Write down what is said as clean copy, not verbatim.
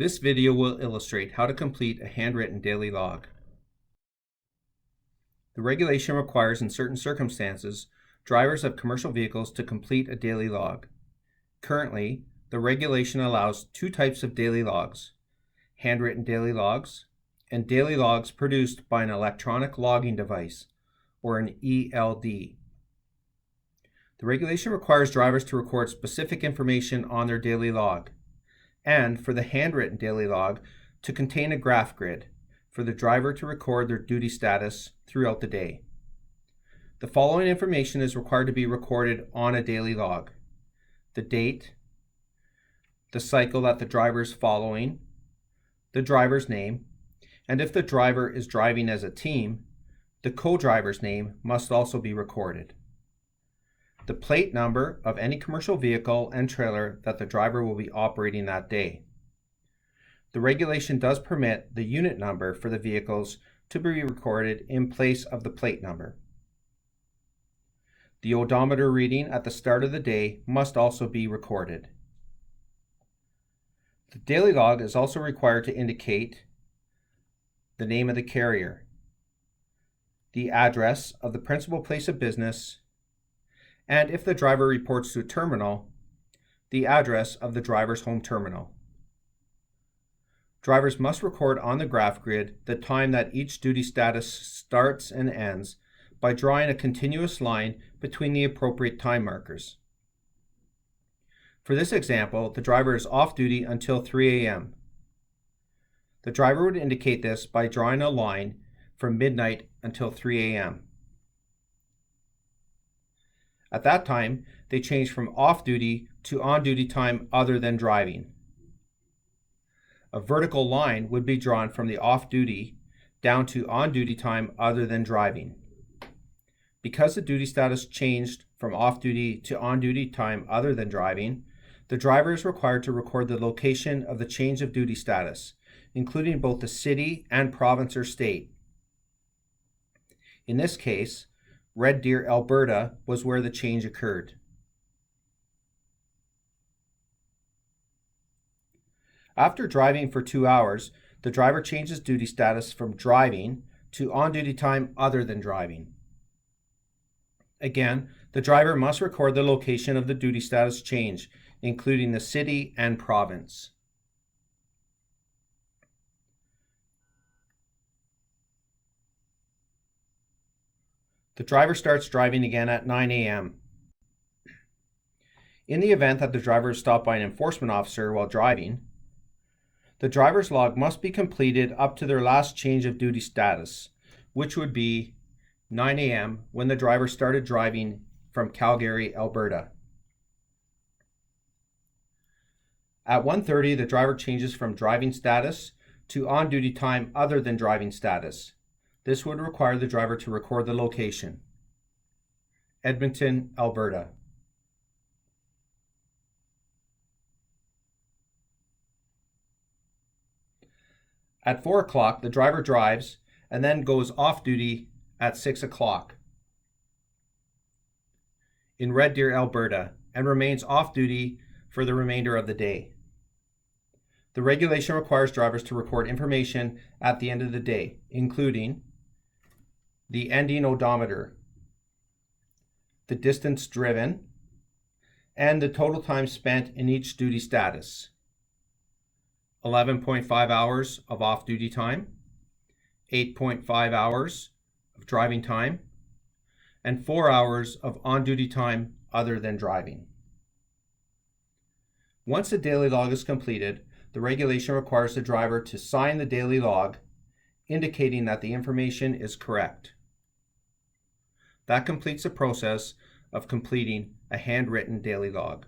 This video will illustrate how to complete a handwritten daily log. The regulation requires in certain circumstances drivers of commercial vehicles to complete a daily log. Currently, the regulation allows two types of daily logs: handwritten daily logs and daily logs produced by an electronic logging device, or an ELD. The regulation requires drivers to record specific information on their daily log, and for the handwritten daily log to contain a graph grid for the driver to record their duty status throughout the day. The following information is required to be recorded on a daily log: the date, the cycle that the driver is following, the driver's name, and if the driver is driving as a team, the co-driver's name must also be recorded. The plate number of any commercial vehicle and trailer that the driver will be operating that day. The regulation does permit the unit number for the vehicles to be recorded in place of the plate number. The odometer reading at the start of the day must also be recorded. The daily log is also required to indicate the name of the carrier, the address of the principal place of business, and if the driver reports to a terminal, the address of the driver's home terminal. Drivers must record on the graph grid the time that each duty status starts and ends by drawing a continuous line between the appropriate time markers. For this example, the driver is off duty until 3 a.m. The driver would indicate this by drawing a line from midnight until 3 a.m. At that time, they change from off-duty to on-duty time other than driving. A vertical line would be drawn from the off-duty down to on-duty time other than driving. Because the duty status changed from off-duty to on-duty time other than driving, the driver is required to record the location of the change of duty status, including both the city and province or state. In this case, Red Deer, Alberta was where the change occurred. After driving for 2 hours, the driver changes duty status from driving to on-duty time other than driving. Again, the driver must record the location of the duty status change, including the city and province. The driver starts driving again at 9 a.m. In the event that the driver is stopped by an enforcement officer while driving, the driver's log must be completed up to their last change of duty status, which would be 9 a.m. when the driver started driving from Calgary, Alberta. At 1:30, the driver changes from driving status to on-duty time other than driving status. This would require the driver to record the location: Edmonton, Alberta. At 4 o'clock, the driver drives and then goes off duty at 6 o'clock in Red Deer, Alberta, and remains off duty for the remainder of the day. The regulation requires drivers to record information at the end of the day, including the ending odometer, the distance driven, and the total time spent in each duty status: 11.5 hours of off-duty time, 8.5 hours of driving time, and 4 hours of on-duty time other than driving. Once the daily log is completed, the regulation requires the driver to sign the daily log, indicating that the information is correct. That completes the process of completing a handwritten daily log.